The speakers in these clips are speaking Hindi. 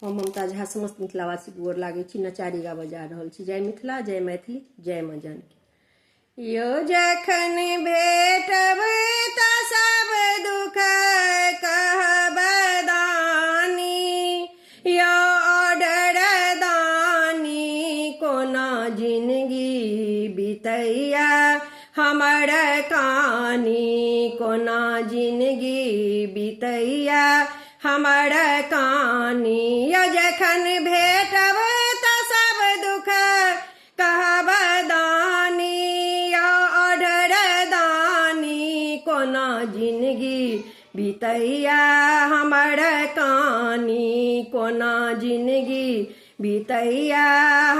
हम ममता झा समस्त मिथिलावासी गोर लागै छी, नचारी गाबऽ जा रहल छी। जय मिथिला, जय मैथिली, जय माँ जानकी। यो जखन भेटब त सब दुख कहब दानी, यो ऑर्डर दानी कोना जिंदगी बितैया हमर कानी, कोना जिंदगी बितैया हमर कानी। यो जखन भेटब त सब दुख कहब दानी, यो ऑर्डर दानी कोना जिंदगी बितैया हमर कानी, कोना जिंदगी बितैया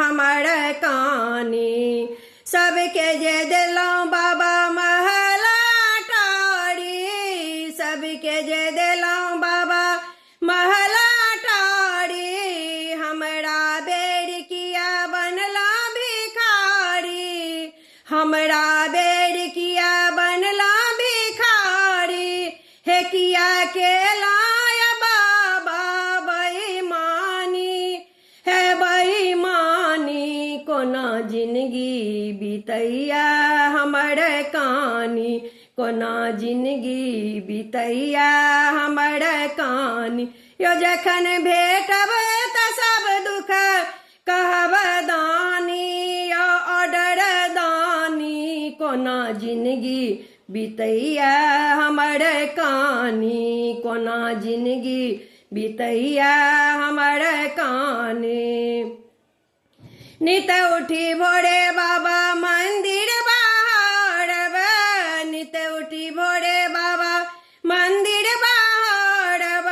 हमर कानी। सबके जे देलौं बाबा महला टारी, सबके जे देलौं बाबा महला टारी, हमरा बेर किया बनला भिखारी, हमरा बेर किया बनला भिखारी। हे किया केलाय बाबा बेईमानी, हे बेईमानी कोना जिंदगी बितैया हमर कानी, कोना जिंदगी बितैया हमर कानी। यो जखन भेटब त सब दुख कहब दानी, यो ऑर्डर दानी कोना जिंदगी बितैया हमर कानी, कोना जिंदगी बितैया हमर कानी। नित उठी भोरे बाबा मंदिर बाहरब, नित उठी भोरे बाबा मंदिर बाहरब,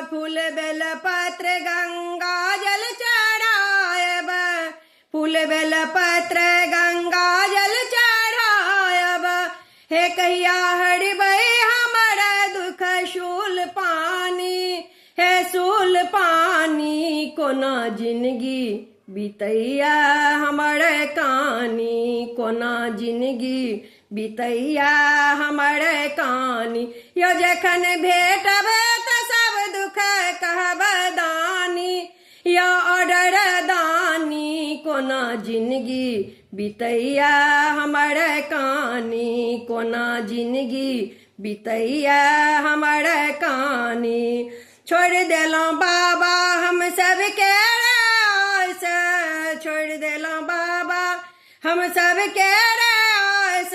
फूल बेल पत्र गंगा जल चढ़ायब, फूल बेल पत्र गंगा जल चढ़ायब। हे कहिया हरबै हमर दुख शूल पानी, हे शूल पानी कोना जिंदगी बितैया हमर कानी, कोना जिंदगी बितैया हमर कानी। यो जखन भेटब त सब दुख कहब दानी, यो ऑर्डर दानी कोना जिंदगी बितैया हमर कानी, कोना जिंदगी बितैया हमर कानी। छोड़ देलौं बाबा हम सबके आस, छोड़ देलौं बाबा हम सबके आस,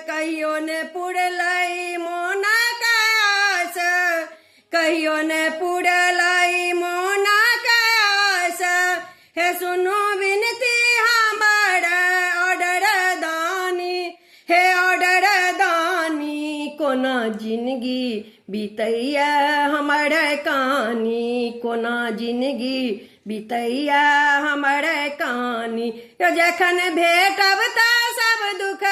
कहियो ने पुरलै मोना के आस, कहियो ने पुरलै मोना के आस। हे सुनो विनती हमर ऑर्डर दानी, हे ऑर्डर दानी कोना जिंदगी बितैया हमर कानी, कोना जिंदगी बितैया हमर कानी। यो जखन भेटब त सब दुख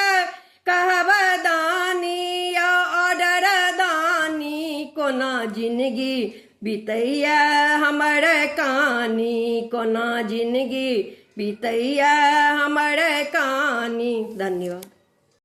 कहब दानी, यो ऑर्डर दानी कोना जिंदगी बितैया हमर कानी, कोना जिंदगी बितैया हमर कानी। धन्यवाद।